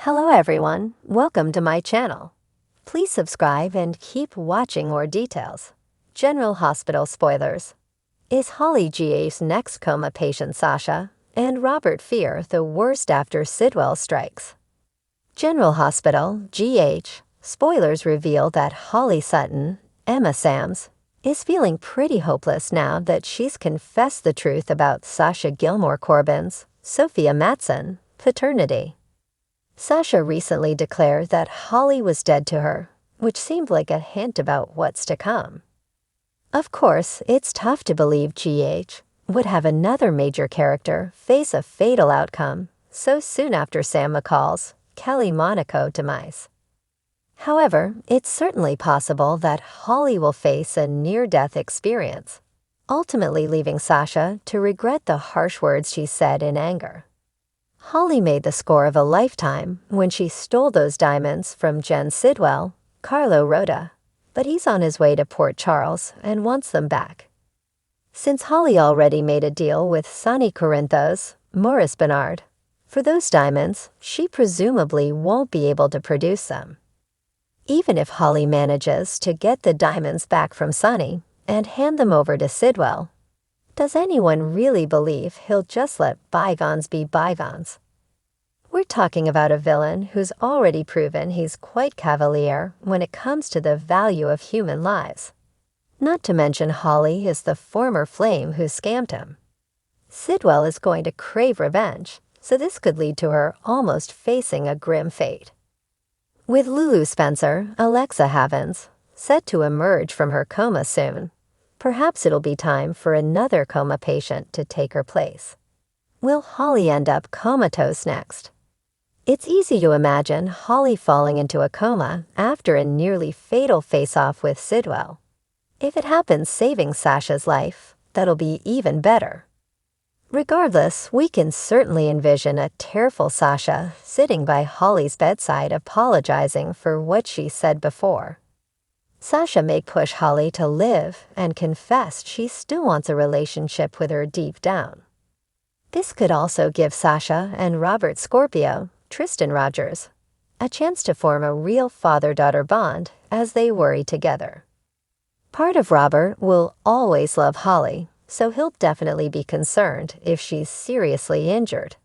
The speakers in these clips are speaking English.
Hello everyone, welcome to my channel. Please subscribe and keep watching more details. General Hospital spoilers. Is Holly G.H.'s next coma patient Sasha, and Robert Fear the worst after Sidwell strikes? General Hospital, G.H. Spoilers reveal that Holly Sutton, Emma Sams, is feeling pretty hopeless now that she's confessed the truth about Sasha Gilmore Corbin's, Sophia Matson, paternity. Sasha recently declared that Holly was dead to her, which seemed like a hint about what's to come. Of course, it's tough to believe G.H. would have another major character face a fatal outcome so soon after Sam McCall's Kelly Monaco demise. However, it's certainly possible that Holly will face a near-death experience, ultimately leaving Sasha to regret the harsh words she said in anger. Holly made the score of a lifetime when she stole those diamonds from Jen Sidwell, Carlo Rhoda, but he's on his way to Port Charles and wants them back. Since Holly already made a deal with Sonny Corinthos, Maurice Bernard, for those diamonds, she presumably won't be able to produce them. Even if Holly manages to get the diamonds back from Sonny and hand them over to Sidwell, does anyone really believe he'll just let bygones be bygones? We're talking about a villain who's already proven he's quite cavalier when it comes to the value of human lives. Not to mention Holly is the former flame who scammed him. Sidwell is going to crave revenge, so this could lead to her almost facing a grim fate. With Lulu Spencer, Alexa Havens, set to emerge from her coma soon, perhaps it'll be time for another coma patient to take her place. Will Holly end up comatose next? It's easy to imagine Holly falling into a coma after a nearly fatal face-off with Sidwell. If it happens saving Sasha's life, that'll be even better. Regardless, we can certainly envision a tearful Sasha sitting by Holly's bedside apologizing for what she said before. Sasha may push Holly to live and confess she still wants a relationship with her deep down. This could also give Sasha and Robert Scorpio, Tristan Rogers, a chance to form a real father-daughter bond as they worry together. Part of Robert will always love Holly, so he'll definitely be concerned if she's seriously injured.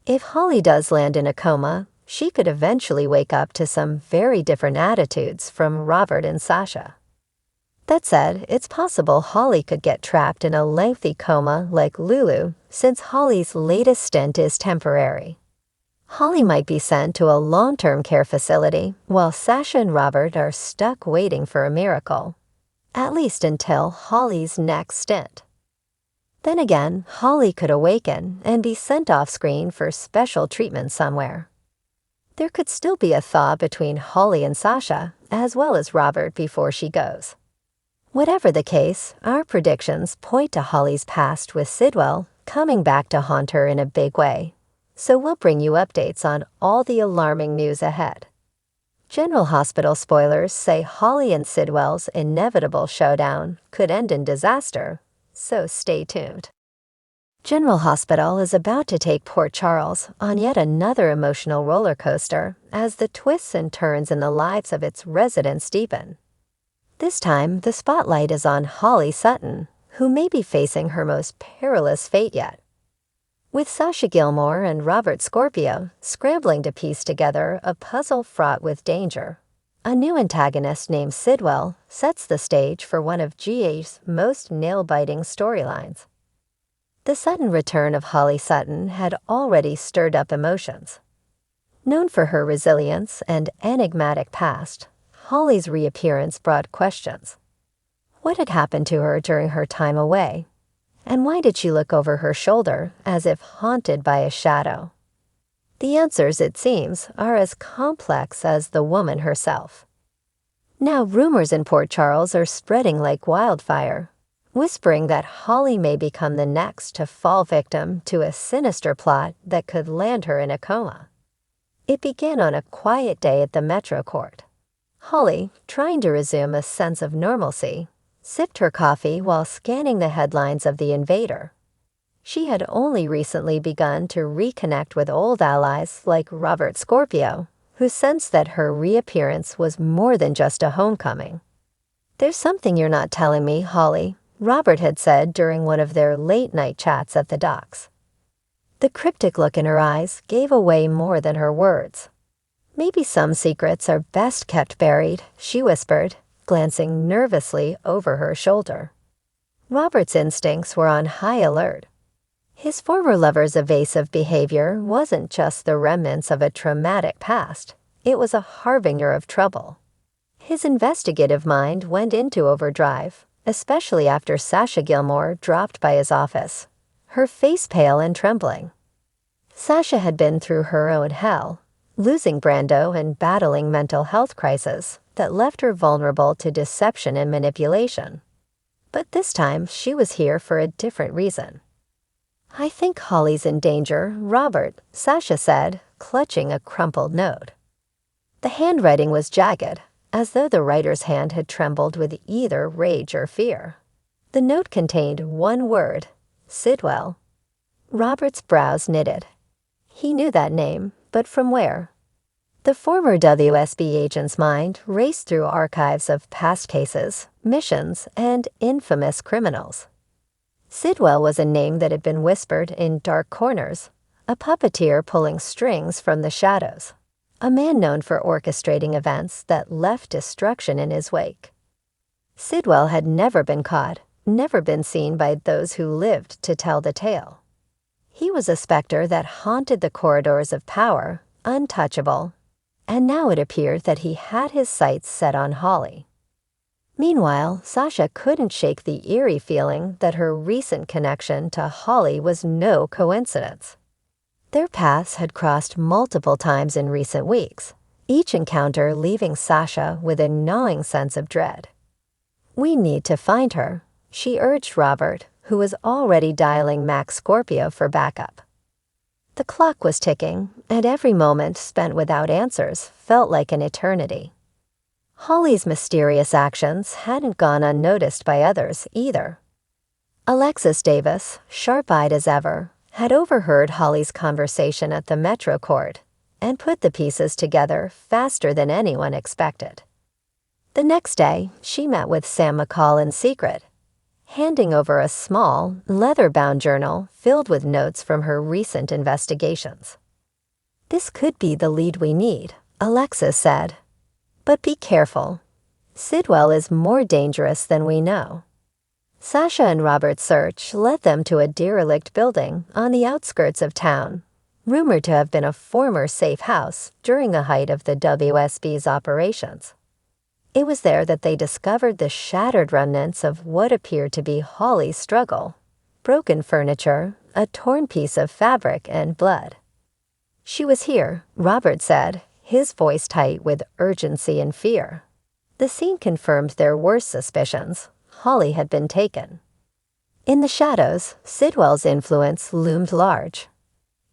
If Holly does land in a coma, she could eventually wake up to some very different attitudes from Robert and Sasha. That said, it's possible Holly could get trapped in a lengthy coma like Lulu, since Holly's latest stint is temporary. Holly might be sent to a long-term care facility, while Sasha and Robert are stuck waiting for a miracle, at least until Holly's next stint. Then again, Holly could awaken and be sent off-screen for special treatment somewhere. There could still be a thaw between Holly and Sasha, as well as Robert before she goes. Whatever the case, our predictions point to Holly's past with Sidwell coming back to haunt her in a big way, so we'll bring you updates on all the alarming news ahead. General Hospital spoilers say Holly and Sidwell's inevitable showdown could end in disaster, so stay tuned. General Hospital is about to take Port Charles on yet another emotional roller coaster as the twists and turns in the lives of its residents deepen. This time, the spotlight is on Holly Sutton, who may be facing her most perilous fate yet. With Sasha Gilmore and Robert Scorpio scrambling to piece together a puzzle fraught with danger, a new antagonist named Sidwell sets the stage for one of G.H.'s most nail-biting storylines. The sudden return of Holly Sutton had already stirred up emotions. Known for her resilience and enigmatic past, Holly's reappearance brought questions. What had happened to her during her time away? And why did she look over her shoulder as if haunted by a shadow? The answers, it seems, are as complex as the woman herself. Now rumors in Port Charles are spreading like wildfire, whispering that Holly may become the next to fall victim to a sinister plot that could land her in a coma. It began on a quiet day at the Metro Court. Holly, trying to resume a sense of normalcy, sipped her coffee while scanning the headlines of The Invader. She had only recently begun to reconnect with old allies like Robert Scorpio, who sensed that her reappearance was more than just a homecoming. "There's something you're not telling me, Holly," Robert had said during one of their late-night chats at the docks. The cryptic look in her eyes gave away more than her words. "Maybe some secrets are best kept buried," she whispered, glancing nervously over her shoulder. Robert's instincts were on high alert. His former lover's evasive behavior wasn't just the remnants of a traumatic past. It was a harbinger of trouble. His investigative mind went into overdrive, especially after Sasha Gilmore dropped by his office, her face pale and trembling. Sasha had been through her own hell, losing Brando and battling mental health crises that left her vulnerable to deception and manipulation. But this time, she was here for a different reason. "I think Holly's in danger, Robert," Sasha said, clutching a crumpled note. The handwriting was jagged, as though the writer's hand had trembled with either rage or fear. The note contained one word: Sidwell. Robert's brows knitted. He knew that name, but from where? The former WSB agent's mind raced through archives of past cases, missions, and infamous criminals. Sidwell was a name that had been whispered in dark corners, a puppeteer pulling strings from the shadows, a man known for orchestrating events that left destruction in his wake. Sidwell had never been caught, never been seen by those who lived to tell the tale. He was a specter that haunted the corridors of power, untouchable, and now it appeared that he had his sights set on Holly. Meanwhile, Sasha couldn't shake the eerie feeling that her recent connection to Holly was no coincidence. Their paths had crossed multiple times in recent weeks, each encounter leaving Sasha with a gnawing sense of dread. "We need to find her," she urged Robert, who was already dialing Max Scorpio for backup. The clock was ticking, and every moment spent without answers felt like an eternity. Holly's mysterious actions hadn't gone unnoticed by others either. Alexis Davis, sharp-eyed as ever, had overheard Holly's conversation at the Metro Court and put the pieces together faster than anyone expected. The next day, she met with Sam McCall in secret, handing over a small, leather-bound journal filled with notes from her recent investigations. "This could be the lead we need," Alexis said. "But be careful. Sidwell is more dangerous than we know." Sasha and Robert's search led them to a derelict building on the outskirts of town, rumored to have been a former safe house during the height of the WSB's operations. It was there that they discovered the shattered remnants of what appeared to be Holly's struggle: broken furniture, a torn piece of fabric, and blood. "She was here," Robert said, his voice tight with urgency and fear. The scene confirmed their worst suspicions. Holly had been taken. In the shadows, Sidwell's influence loomed large.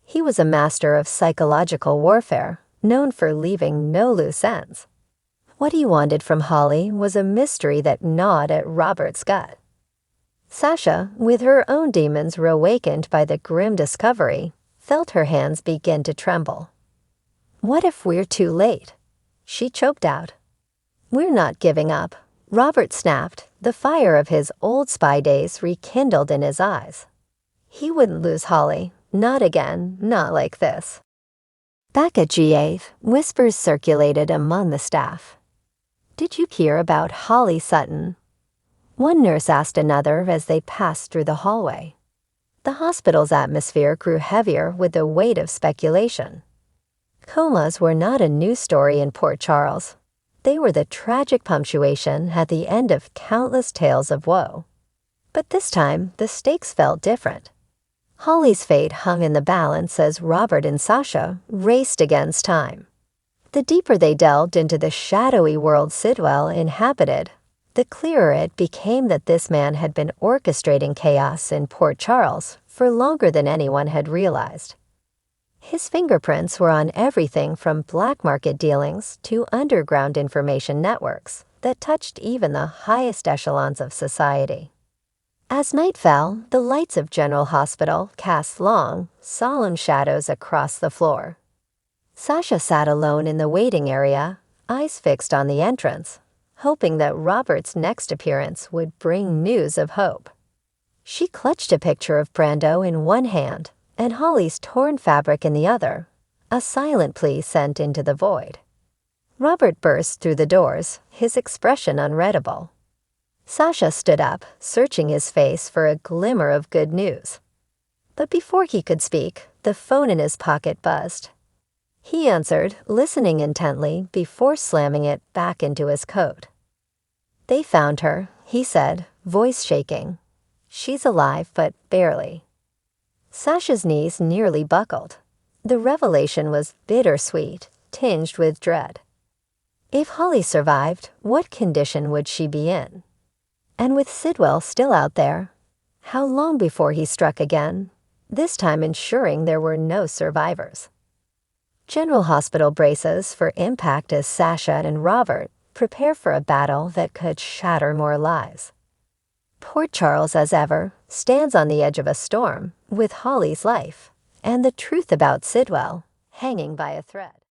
He was a master of psychological warfare, known for leaving no loose ends. What he wanted from Holly was a mystery that gnawed at Robert's gut. Sasha, with her own demons reawakened by the grim discovery, felt her hands begin to tremble. "What if we're too late?" she choked out. "We're not giving up," Robert snapped, the fire of his old spy days rekindled in his eyes. He wouldn't lose Holly, not again, not like this. Back at G8, whispers circulated among the staff. "Did you hear about Holly Sutton?" One nurse asked another as they passed through the hallway. The hospital's atmosphere grew heavier with the weight of speculation. Comas were not a news story in Port Charles. They were the tragic punctuation at the end of countless tales of woe. But this time, the stakes felt different. Holly's fate hung in the balance as Robert and Sasha raced against time. The deeper they delved into the shadowy world Sidwell inhabited, the clearer it became that this man had been orchestrating chaos in Port Charles for longer than anyone had realized. His fingerprints were on everything from black market dealings to underground information networks that touched even the highest echelons of society. As night fell, the lights of General Hospital cast long, solemn shadows across the floor. Sasha sat alone in the waiting area, eyes fixed on the entrance, hoping that Robert's next appearance would bring news of hope. She clutched a picture of Brando in one hand and Holly's torn fabric in the other, a silent plea sent into the void. Robert burst through the doors, his expression unreadable. Sasha stood up, searching his face for a glimmer of good news. But before he could speak, the phone in his pocket buzzed. He answered, listening intently before slamming it back into his coat. "They found her," he said, voice shaking. "She's alive, but barely." Sasha's knees nearly buckled. The revelation was bittersweet, tinged with dread. If Holly survived, what condition would she be in? And with Sidwell still out there, how long before he struck again, this time ensuring there were no survivors? General Hospital braces for impact as Sasha and Robert prepare for a battle that could shatter more lives. Port Charles, as ever, stands on the edge of a storm with Holly's life and the truth about Sidwell hanging by a thread.